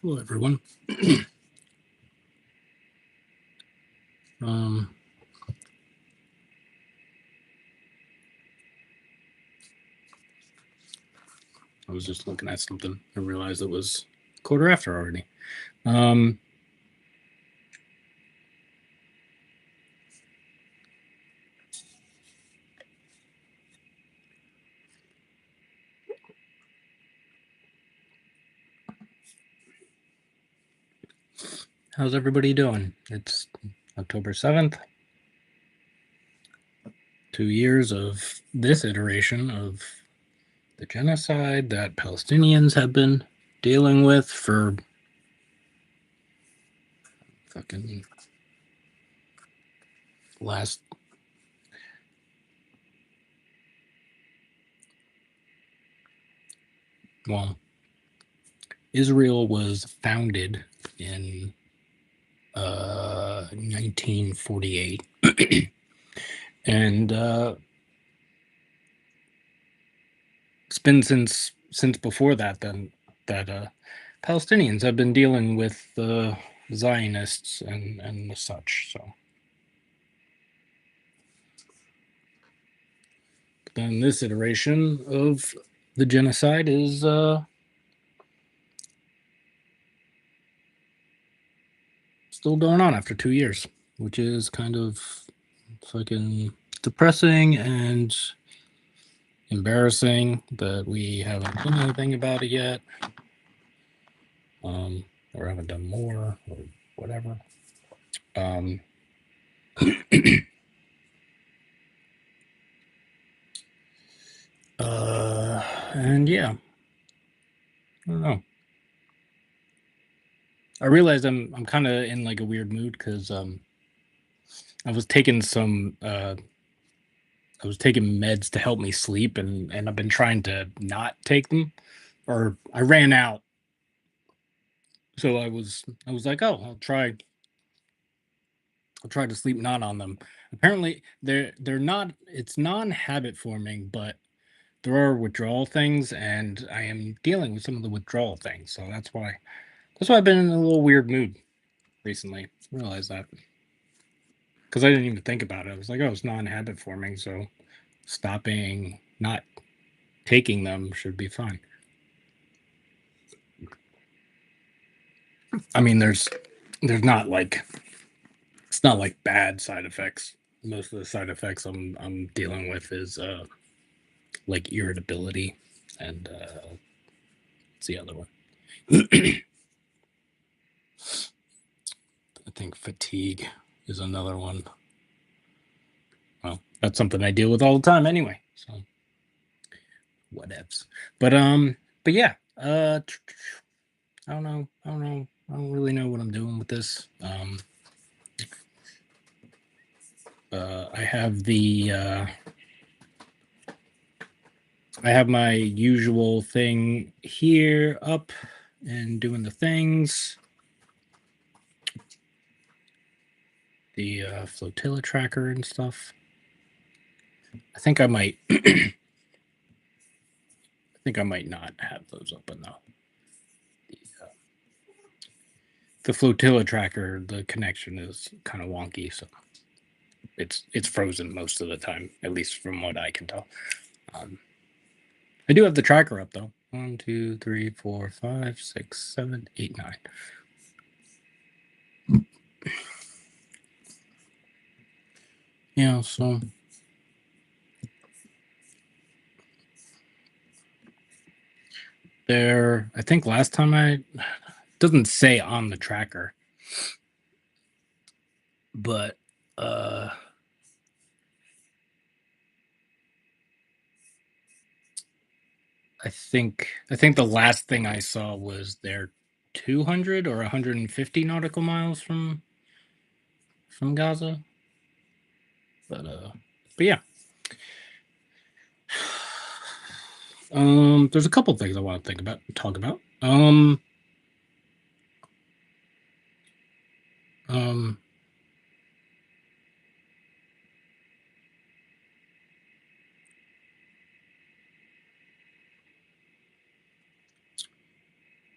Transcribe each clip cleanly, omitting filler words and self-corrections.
Hello, everyone. um, I was just looking at something. I realized it was quarter after already. Um, how's everybody doing? It's October 7th. 2 years of this iteration of the genocide that Palestinians have been dealing with for fucking last. Well, Israel was founded in 1948. And it's been since before that then that Palestinians have been dealing with the Zionists and such. So then this iteration of the genocide is still going on after 2 years, which is kind of fucking depressing and embarrassing that we haven't done anything about it yet, or haven't done more or whatever. Um, and yeah, I don't know. I realized I'm kind of in like a weird mood because I was taking some I was taking meds to help me sleep, and I've been trying to not take them, or I ran out. So I was like, oh, I'll try to sleep not on them. Apparently, they're not. It's non-habit forming, but there are withdrawal things, and I am dealing with some of the withdrawal things. So that's why I've been in a little weird mood recently. I realized that because I didn't even think about it. I was like, oh, it's non-habit forming, so stopping not taking them should be fine. I mean, there's not like it's not like bad side effects. Most of the side effects I'm dealing with is like irritability and what's the other one? I think fatigue is another one. Well, that's something I deal with all the time anyway. So whatevs. But yeah. I don't know. I don't know. I don't really know what I'm doing with this. I have I have my usual thing here up and doing the things. The flotilla tracker and stuff. I think I might. I think I might not have those open though. The flotilla tracker, the connection is kind of wonky, so it's frozen most of the time, at least from what I can tell. I do have the tracker up though. 1, 2, 3, 4, 5, 6, 7, 8, 9. Yeah, so there. I think last time doesn't say on the tracker, but I think the last thing I saw was they're 200 or 150 nautical miles from Gaza. But yeah. There's a couple things I want to talk about. Um,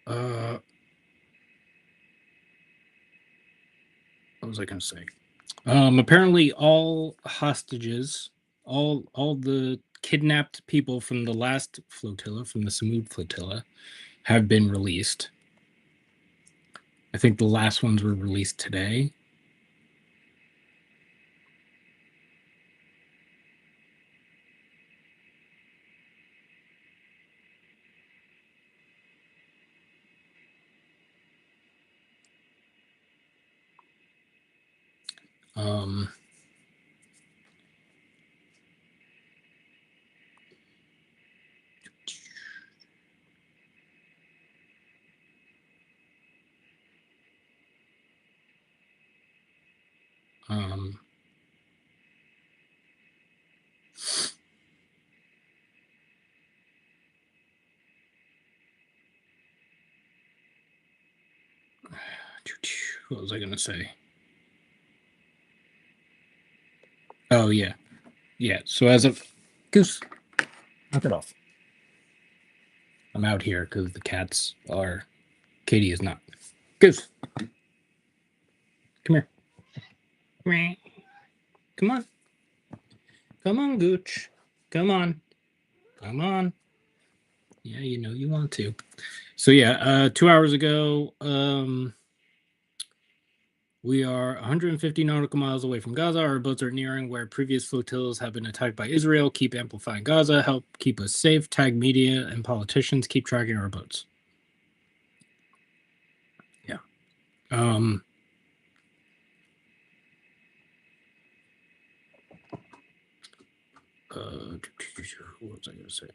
uh, was I going to say? Apparently, all hostages, all the kidnapped people from the last flotilla, from the Samud flotilla, have been released. I think the last ones were released today. Um, um, what was I going to say? Oh, yeah. Yeah. So as of Goose, knock it off. I'm out here because the cats are. Katie is not. Goose, come here. Come on. Come on, Gooch. Come on. Come on. Yeah, you know you want to. So yeah, 2 hours ago, we are 150 nautical miles away from Gaza. Our boats are nearing where previous flotillas have been attacked by Israel. Keep amplifying Gaza. Help keep us safe. Tag media and politicians. Keep tracking our boats. Yeah. What was I going to say?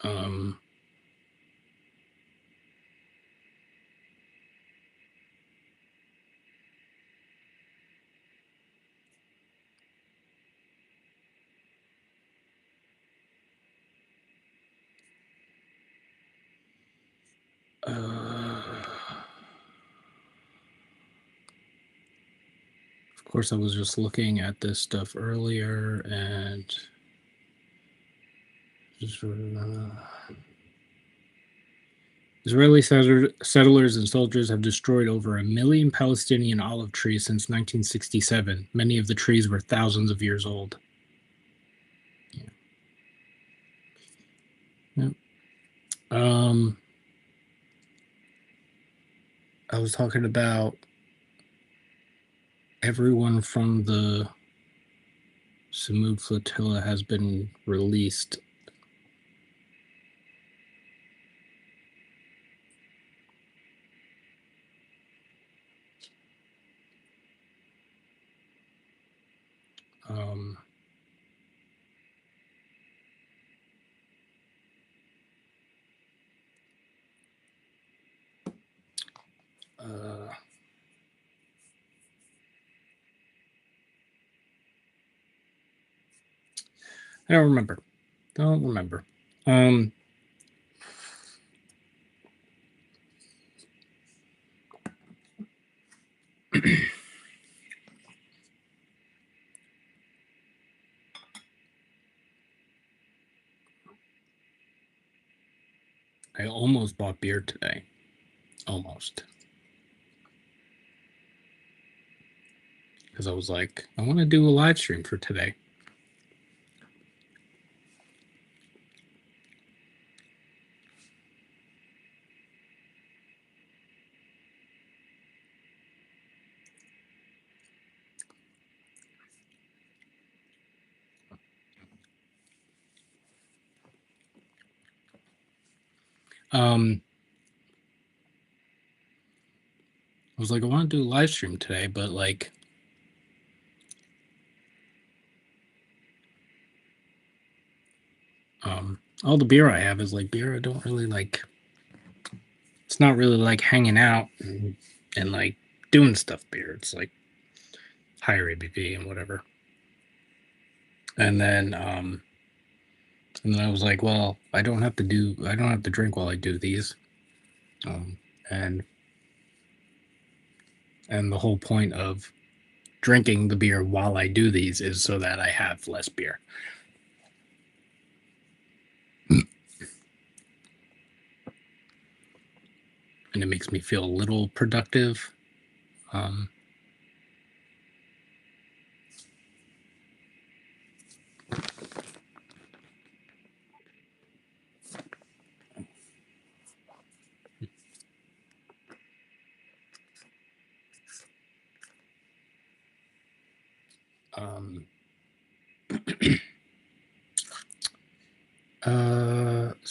Um, of course, I was just looking at this stuff earlier and just. Israeli settlers and soldiers have destroyed over 1 million Palestinian olive trees since 1967. Many of the trees were thousands of years old. Yeah. Yep. I was talking about everyone from the Samud flotilla has been released. Um, I don't remember. Don't remember. I almost bought beer today. Almost. Because I was like, I want to do a live stream for today. I was like, I want to do a live stream today, but like, all the beer I have is like beer I don't really like. It's not really like hanging out and like doing stuff beer. It's like higher ABV and whatever. And then I was like, well, I don't have to drink while I do these. And the whole point of drinking the beer while I do these is so that I have less beer. And it makes me feel a little productive. Um, um,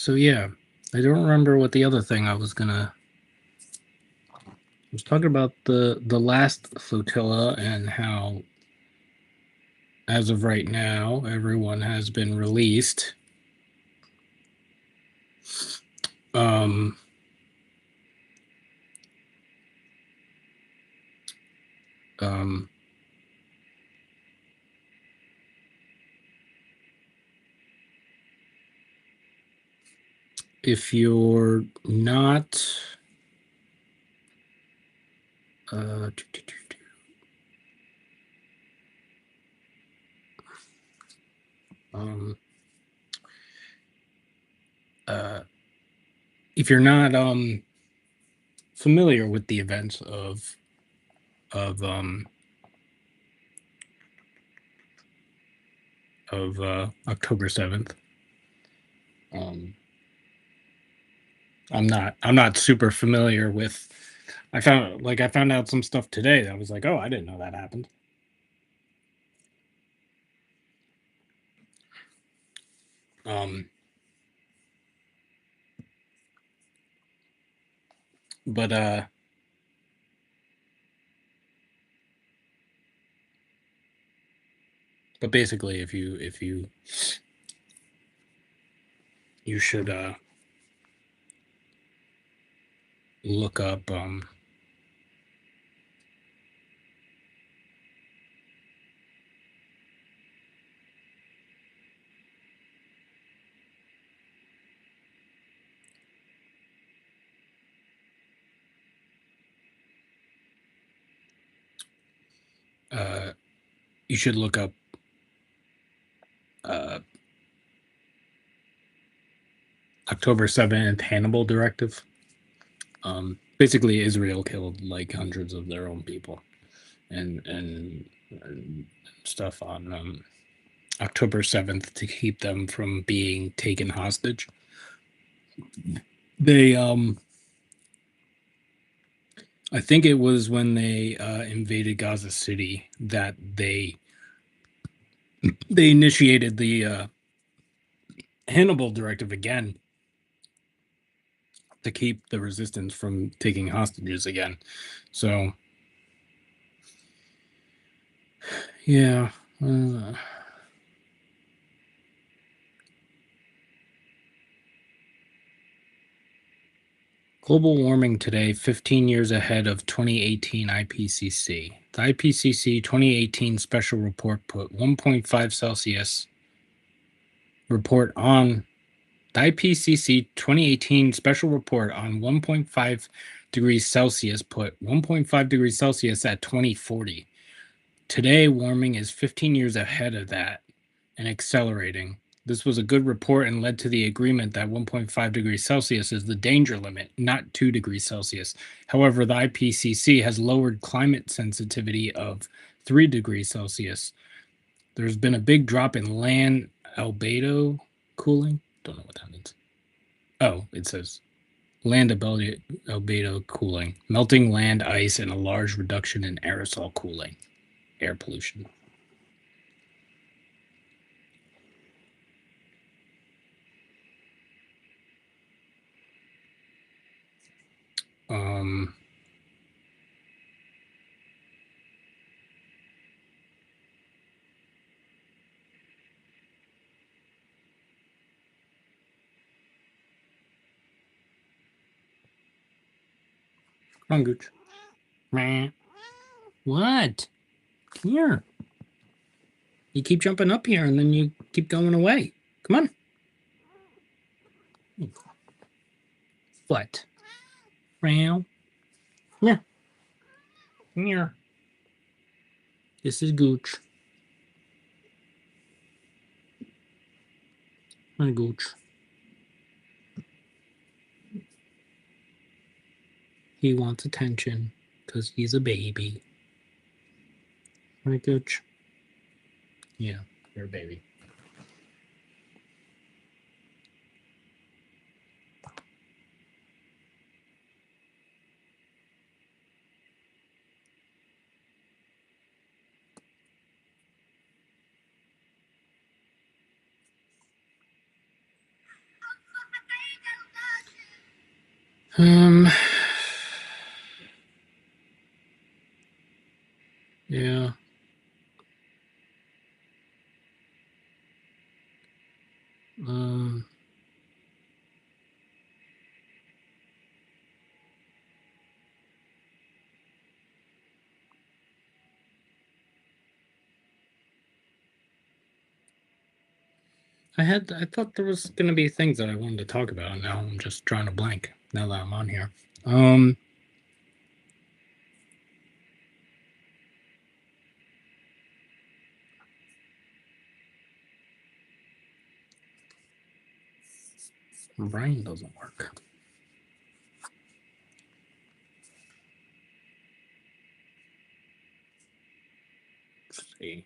so yeah, I don't remember what the other thing I was gonna. I was talking about the last flotilla and how, as of right now, everyone has been released. Um, um, if you're not, uh, um, uh, if you're not familiar with the events of October 7th. Um, I'm not super familiar with. I found out some stuff today that was like, oh, I didn't know that happened. Um, but basically, if you you should look up uh you should look up uh October 7th Hannibal Directive. Basically, Israel killed like hundreds of their own people and stuff on October 7th to keep them from being taken hostage. They I think it was when they invaded Gaza City that they initiated the Hannibal Directive again to keep the resistance from taking hostages again. So yeah. Uh, Global warming today, 15 years ahead of 2018 IPCC. The IPCC 2018 special report put 1.5 Celsius report on the IPCC 2018 special report on 1.5 degrees Celsius put 1.5 degrees Celsius at 2040. Today, warming is 15 years ahead of that and accelerating. This was a good report and led to the agreement that 1.5 degrees Celsius is the danger limit, not 2 degrees Celsius. However, the IPCC has lowered climate sensitivity of 3 degrees Celsius. There's been a big drop in land albedo cooling. Don't know what that means. Oh, it says land albedo cooling, melting land ice, and a large reduction in aerosol cooling, air pollution. Um, Come on, Gooch. What? Come here. You keep jumping up here and then you keep going away. Come on. What? Meow. Yeah. Here. This is Gooch. Hi, Gooch. He wants attention because he's a baby. Right, Gooch? Yeah, you're a baby. Yeah. Um, I thought there was gonna be things that I wanted to talk about, and now I'm just drawing a blank now that I'm on here. My brain doesn't work. Let's see.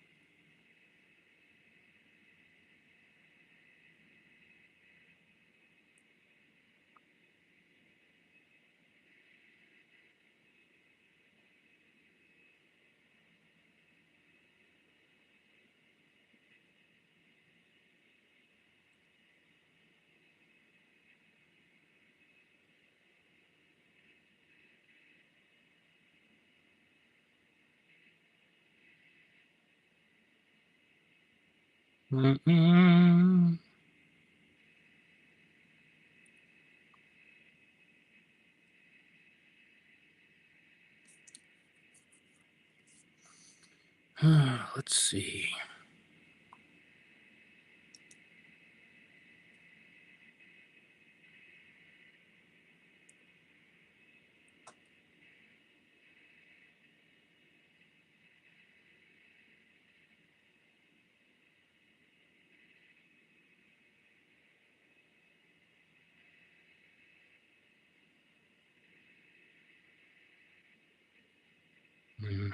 Mm-mm. Let's see. Mm.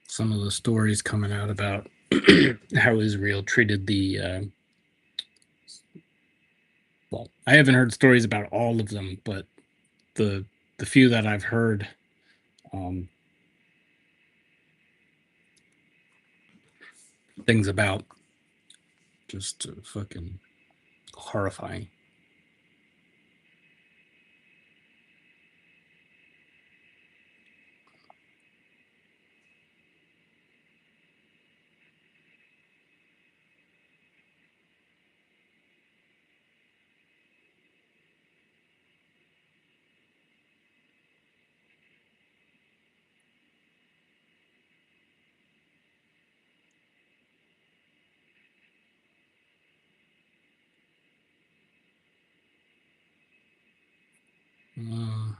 Some of the stories coming out about how Israel treated the. Well, I haven't heard stories about all of them, but the the few that I've heard, um, things about just fucking horrifying. Uh,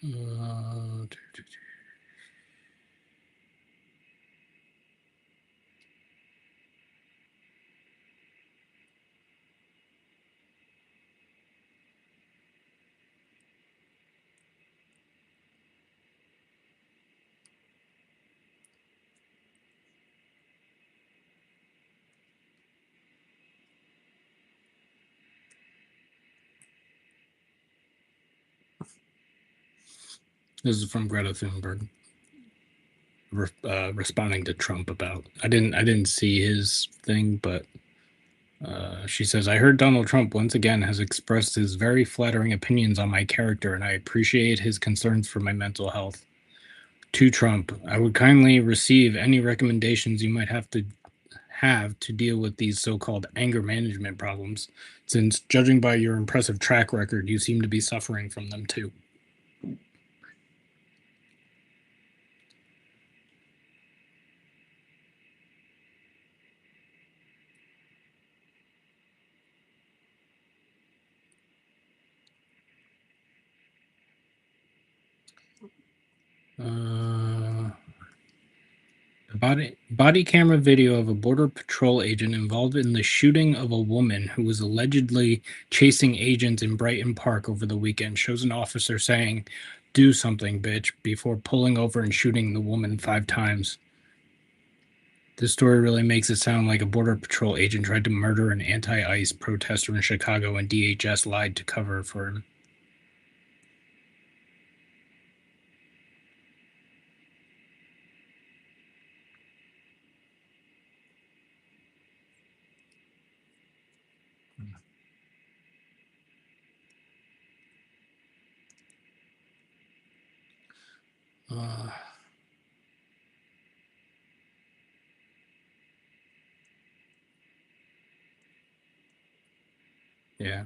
uh, this is from Greta Thunberg responding to Trump about. I didn't see his thing, but she says, I heard Donald Trump once again has expressed his very flattering opinions on my character, and I appreciate his concerns for my mental health. To Trump, I would kindly receive any recommendations you might have to deal with these so-called anger management problems, since judging by your impressive track record, you seem to be suffering from them too. Uh, body camera video of a border patrol agent involved in the shooting of a woman who was allegedly chasing agents in Brighton Park over the weekend shows an officer saying, "Do something, bitch," before pulling over and shooting the woman 5 times. This story really makes it sound like a border patrol agent tried to murder an anti-ICE protester in Chicago and DHS lied to cover for him. Uh, yeah.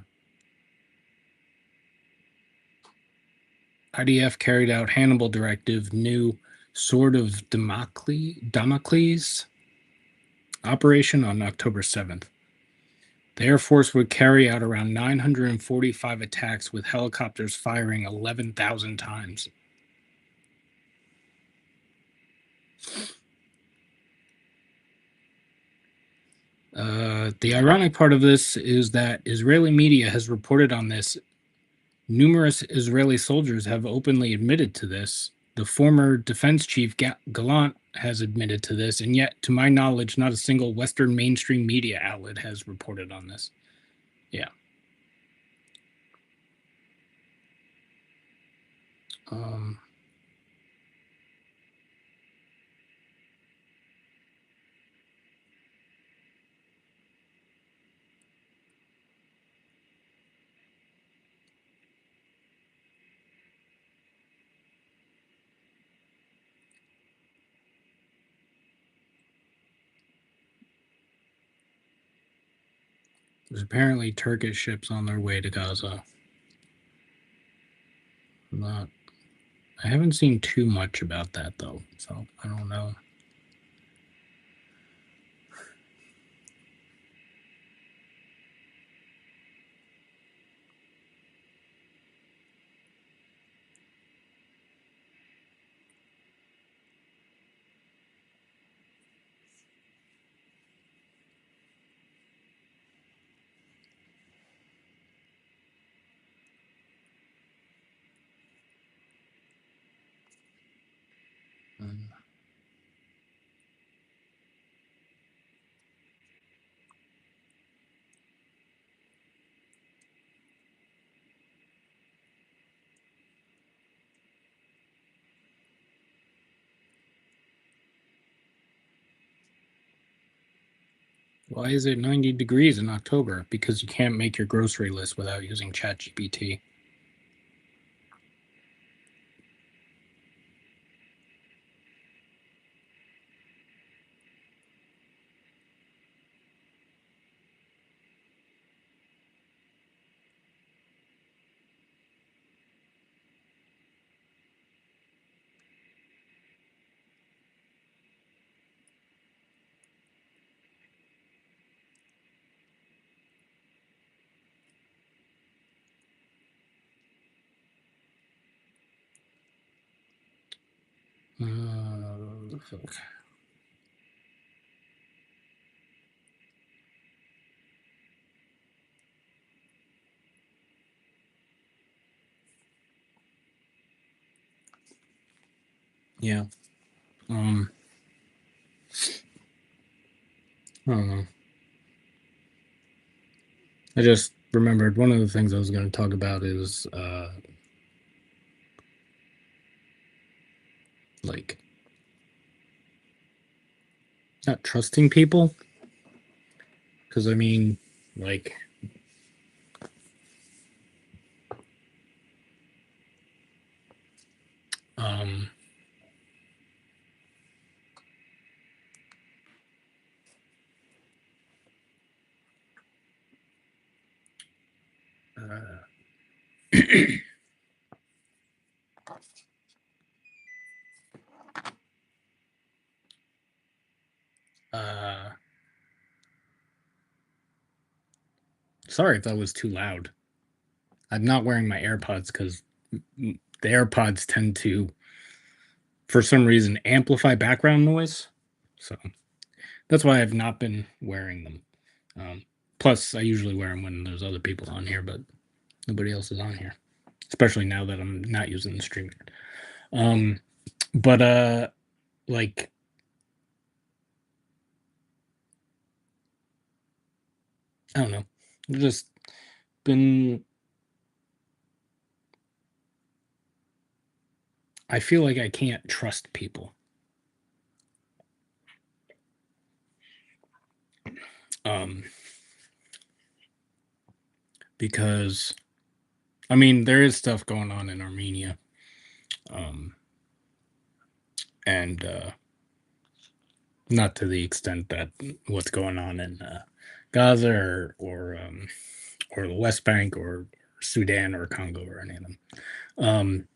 IDF carried out Hannibal Directive, new Sword of Damocles operation on October 7th. The Air Force would carry out around 945 attacks with helicopters firing 11,000 times. The ironic part of this is that Israeli media has reported on this. Numerous Israeli soldiers have openly admitted to this. The former defense chief Gallant has admitted to this, and yet, to my knowledge, not a single Western mainstream media outlet has reported on this. Yeah. Um, there's apparently Turkish ships on their way to Gaza. Not, I haven't seen too much about that though, so I don't know. Why is it 90 degrees in October? Because you can't make your grocery list without using ChatGPT. Fuck. Yeah. I don't know. I just remembered one of the things I was going to talk about is like not trusting people. Because I mean, like, um, uh, Sorry if that was too loud. I'm not wearing my AirPods because the AirPods tend to, for some reason, amplify background noise. So that's why I've not been wearing them. Plus, I usually wear them when there's other people on here, but nobody else is on here, especially now that I'm not using the stream. But like, I don't know. I've just been. I feel like I can't trust people. Um, because I mean, there is stuff going on in Armenia, um, and not to the extent that what's going on in Gaza or the West Bank or Sudan or Congo or any of them. Um,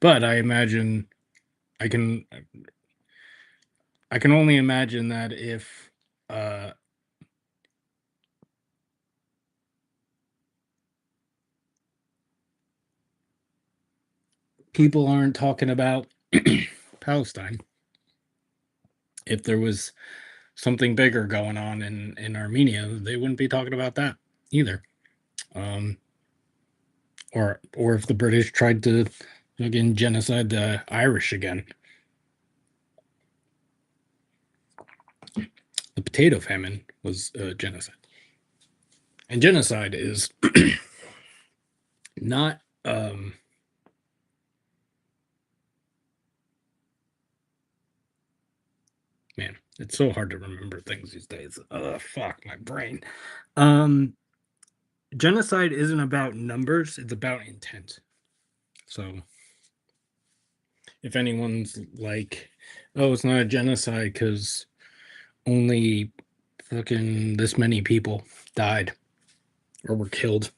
but I imagine I can I can only imagine that if uh, people aren't talking about Palestine, if there was something bigger going on in Armenia, they wouldn't be talking about that either. Um, or if the British tried to again genocide the Irish again. The potato famine was genocide, and genocide is not. Man, it's so hard to remember things these days. Fuck my brain. Um, Genocide isn't about numbers; it's about intent. So, if anyone's like, "Oh, it's not a genocide because only fucking this many people died or were killed,"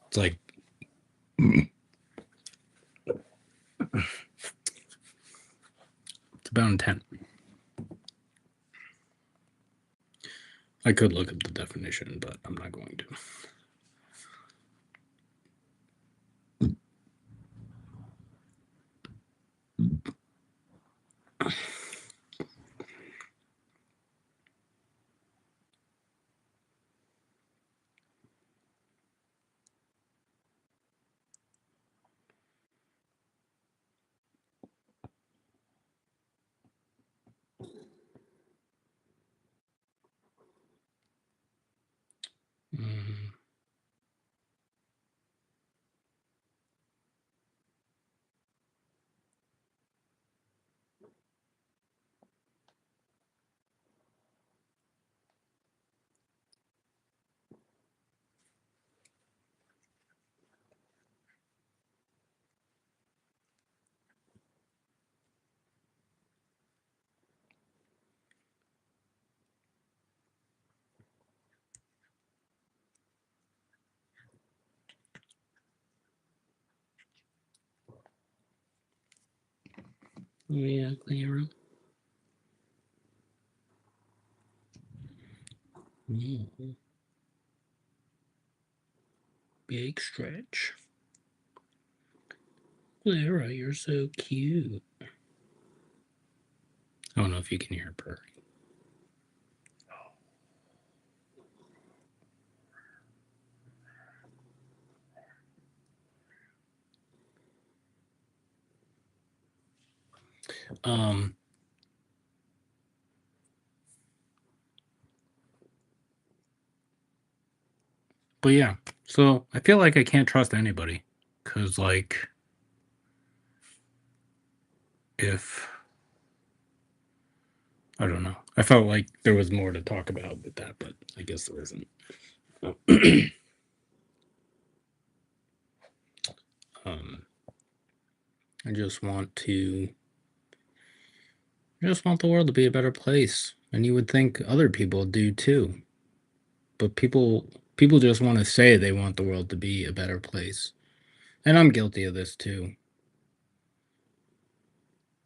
it's like it's about intent. I could look up the definition, but I'm not going to. Mm. Yeah, clear. Mm. Big stretch. Clara, you're so cute. I don't know if you can hear purring. Um, but yeah, so I feel like I can't trust anybody because, like, if I don't know, I felt like there was more to talk about with that, but I guess there isn't. um, I just want to, I just want the world to be a better place, and you would think other people do too, but people People just want to say they want the world to be a better place. And I'm guilty of this too.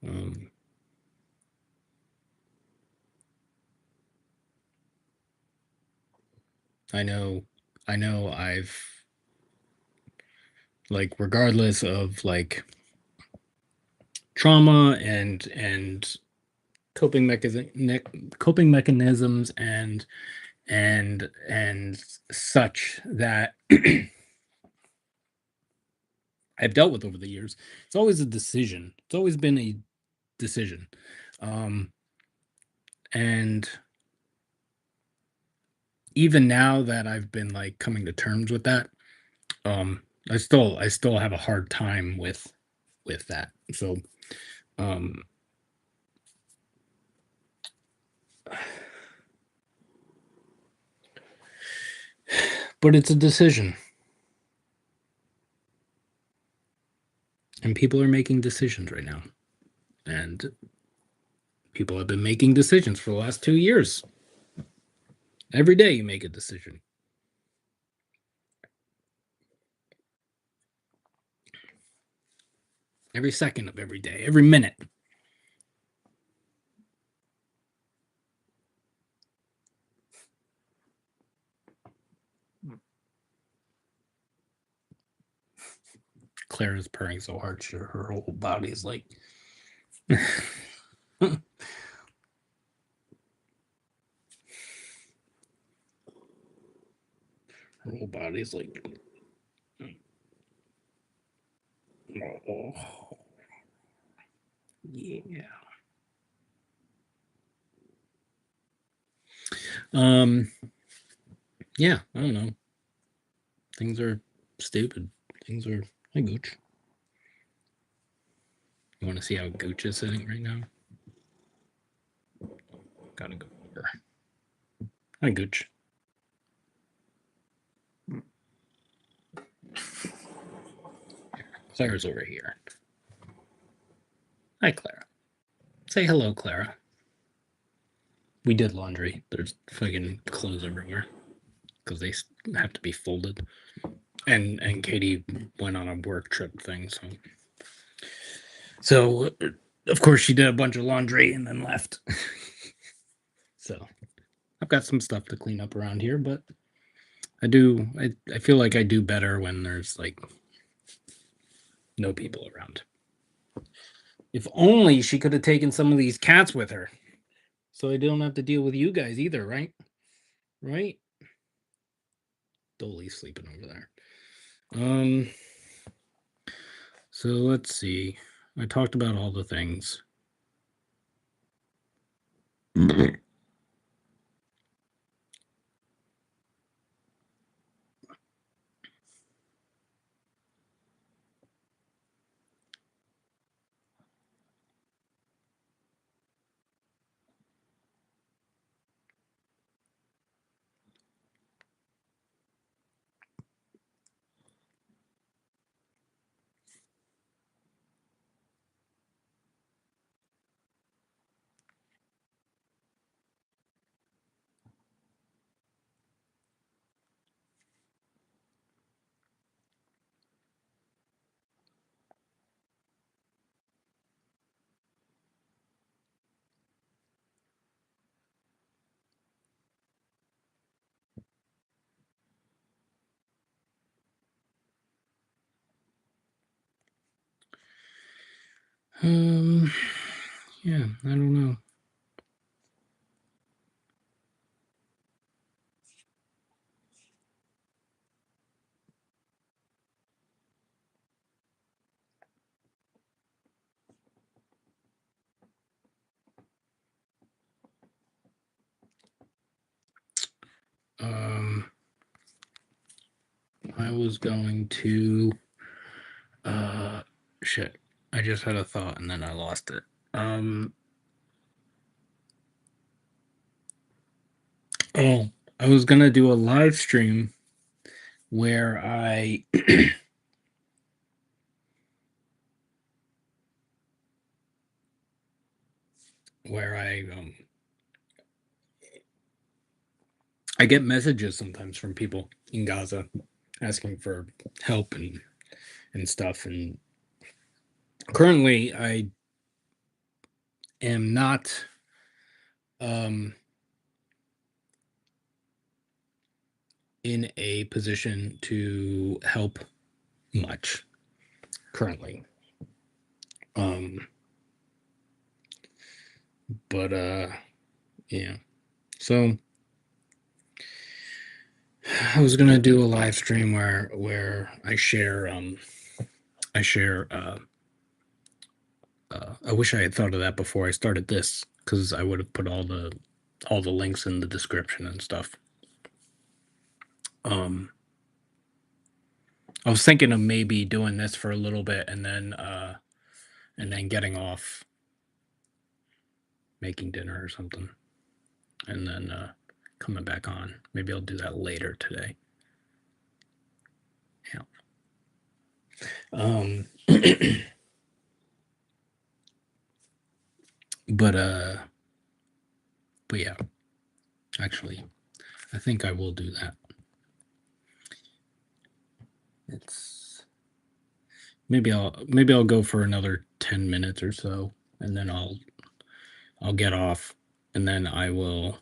Um, I know, I know I've, like, regardless of like trauma and coping mechanisms and such that I've dealt with over the years, it's always a decision. It's always been a decision. Um, and even now that I've been like coming to terms with that, um, I still have a hard time with that. So, um, but it's a decision, and people are making decisions right now, and people have been making decisions for the last 2 years. Every day you make a decision. Every second of every day, every minute. Clara's purring so hard, her whole body is like. Her whole body is like. Oh, yeah. Um. Yeah. I don't know. Things are stupid. Things are. Hi, Gooch. You want to see how Gooch is sitting right now? Gotta go over. Hi, Gooch. Clara's over here. Hi, Clara. Say hello, Clara. We did laundry. There's fucking clothes everywhere because they have to be folded. And Katie went on a work trip thing, so of course she did a bunch of laundry and then left. So I've got some stuff to clean up around here, but I feel like I do better when there's like no people around. If only she could have taken some of these cats with her, so I don't have to deal with you guys either, right? Right? Dolly's sleeping over there. So let's see. I talked about all the things. Um, yeah, I don't know. Um, I was going to, shit. I just had a thought and then I lost it. Um, oh, I was gonna do a live stream where I where I get messages sometimes from people in Gaza asking for help and stuff. And currently, I am not um, in a position to help much currently. Um, but yeah. So I was gonna do a live stream where I share I wish I had thought of that before I started this, because I would have put all the links in the description and stuff. Um, I was thinking of maybe doing this for a little bit and then getting off, making dinner or something, and then coming back on. Maybe I'll do that later today. Yeah. Um, but uh, but yeah, actually, I think I will do that. It's maybe I'll go for another 10 minutes or so, and then I'll get off, and then I will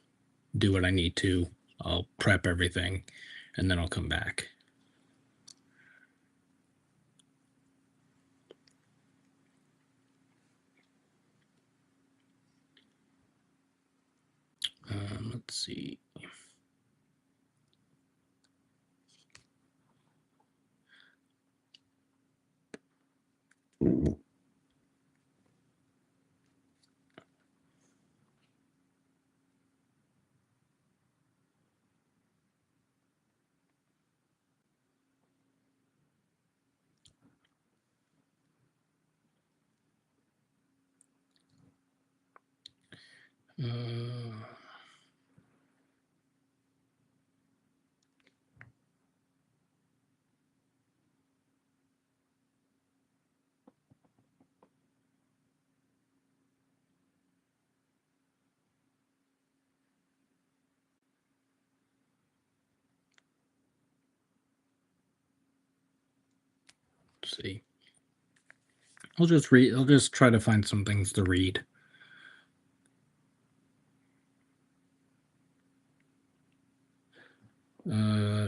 do what I need to. I'll prep everything, and then I'll come back. Let's see. Uh, let's see. I'll just read. I'll just try to find some things to read.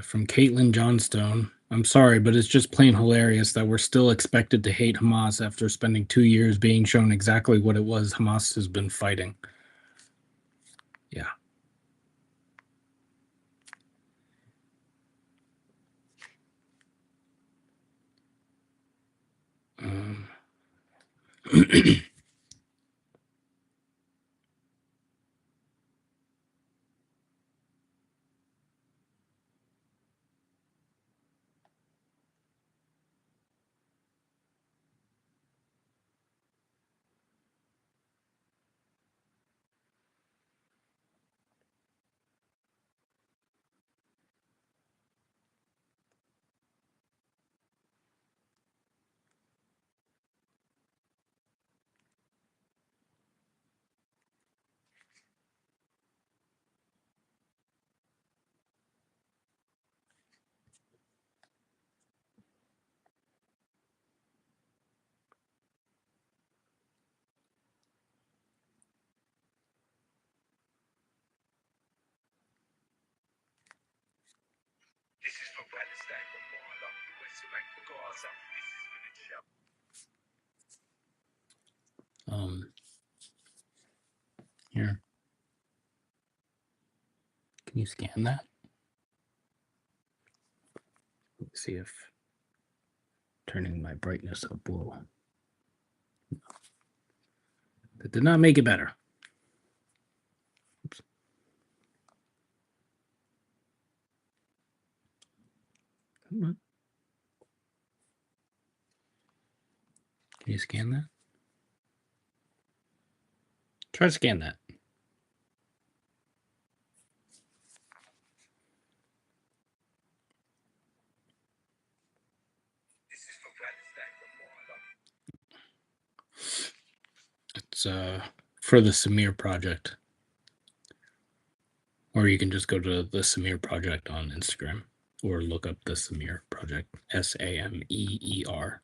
From Caitlin Johnstone. I'm sorry, but it's just plain hilarious that we're still expected to hate Hamas after spending 2 years being shown exactly what it was Hamas has been fighting. Yeah. Um, um, here. Can you scan that? Let's see if turning my brightness up will. That did not make it better. Oops. Come on. Can you scan that? Try to scan that. It's for the Samir project. Or you can just go to the Samir Project on Instagram or look up the Samir Project, Sameer.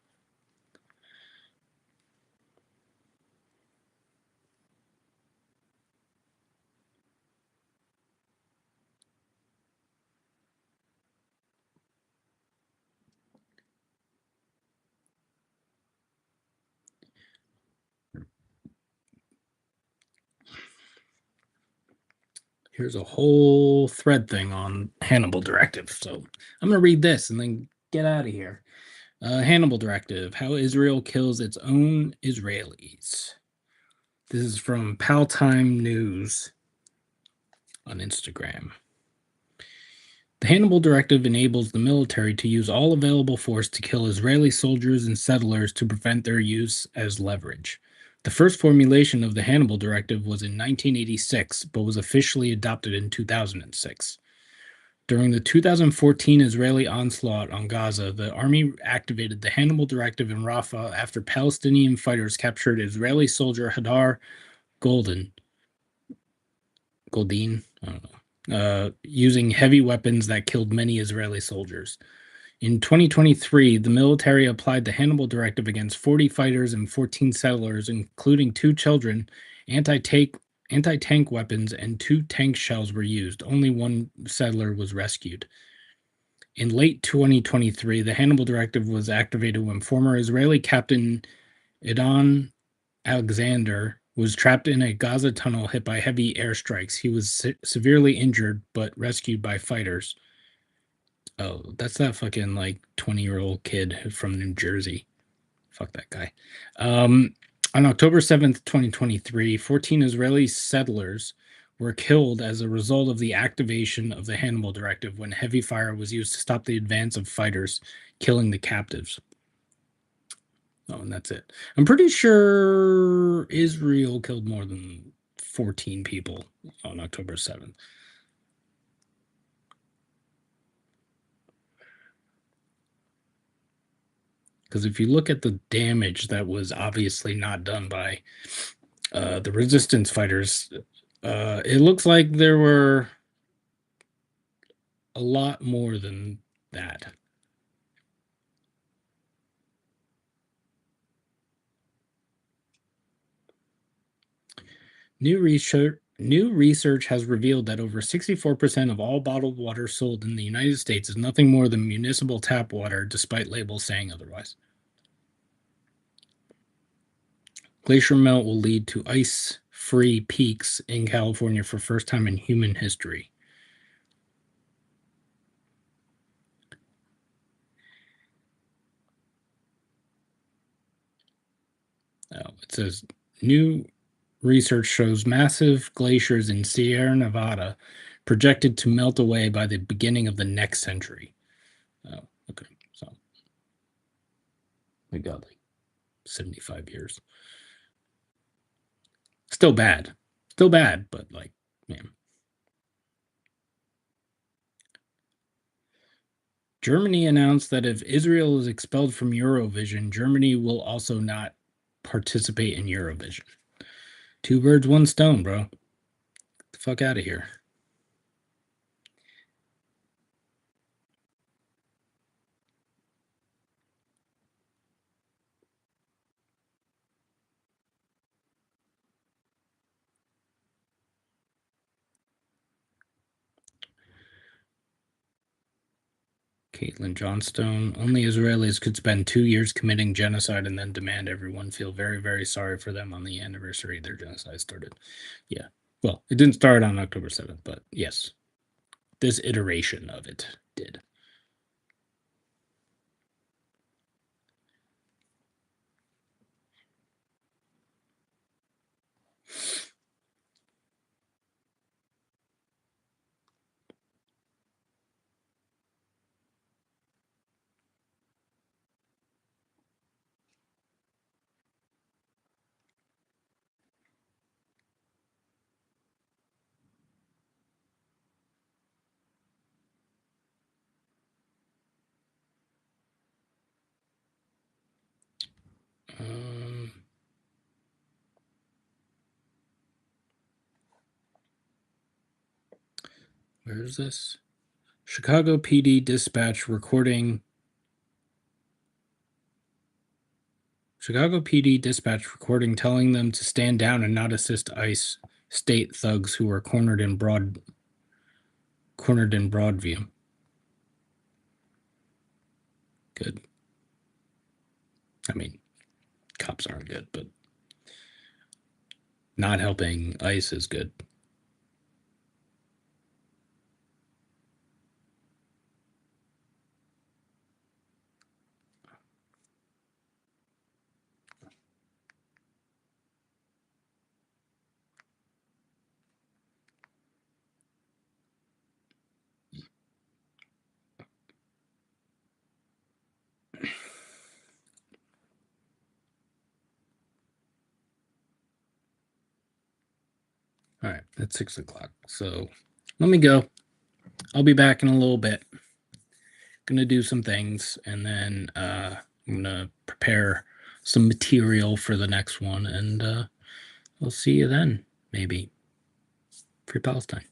Here's a whole thread thing on Hannibal Directive. So I'm going to read this and then get out of here. Hannibal Directive: How Israel Kills Its Own Israelis. This is from Paltime News on Instagram. The Hannibal Directive enables the military to use all available force to kill Israeli soldiers and settlers to prevent their use as leverage. The first formulation of the Hannibal Directive was in 1986, but was officially adopted in 2006. During the 2014 Israeli onslaught on Gaza, the army activated the Hannibal Directive in Rafah after Palestinian fighters captured Israeli soldier Hadar Goldin, I don't know, using heavy weapons that killed many Israeli soldiers. In 2023, the military applied the Hannibal Directive against 40 fighters and 14 settlers, including 2 children. Anti-tank weapons and 2 tank shells were used. Only 1 settler was rescued. In late 2023, the Hannibal Directive was activated when former Israeli captain Idan Alexander was trapped in a Gaza tunnel hit by heavy airstrikes. He was severely injured but rescued by fighters. Oh, that's that fucking like 20-year-old kid from New Jersey. Fuck that guy. On October 7th, 2023, 14 Israeli settlers were killed as a result of the activation of the Hannibal Directive when heavy fire was used to stop the advance of fighters, killing the captives. Oh, and that's it. I'm pretty sure Israel killed more than 14 people on October 7th. Because if you look at the damage that was obviously not done by the resistance fighters, it looks like there were a lot more than that. New research has revealed that over 64% of all bottled water sold in the United States is nothing more than municipal tap water, despite labels saying otherwise. Glacier melt will lead to ice-free peaks in California for first time in human history. Oh, it says new research shows massive glaciers in Sierra Nevada projected to melt away by the beginning of the next century. Oh, okay. So we got like 75 years. Still bad. Still bad, but like, man. Germany announced that if Israel is expelled from Eurovision, Germany will also not participate in Eurovision. 2 birds, 1 stone, bro. Get the fuck out of here. Caitlin Johnstone. Only Israelis could spend 2 years committing genocide and then demand everyone feel very, very sorry for them on the anniversary their genocide started. Yeah. Well, it didn't start on October 7th, but yes, this iteration of it did. Um, Where is this? Chicago PD dispatch recording. Chicago PD dispatch recording telling them to stand down and not assist ICE state thugs who were cornered in Broadview. Good. I mean, cops aren't good, but not helping ICE is good. All right, it's 6 o'clock. So let me go. I'll be back in a little bit. Gonna do some things, and then I'm gonna prepare some material for the next one, and I'll see you then, maybe. Free Palestine.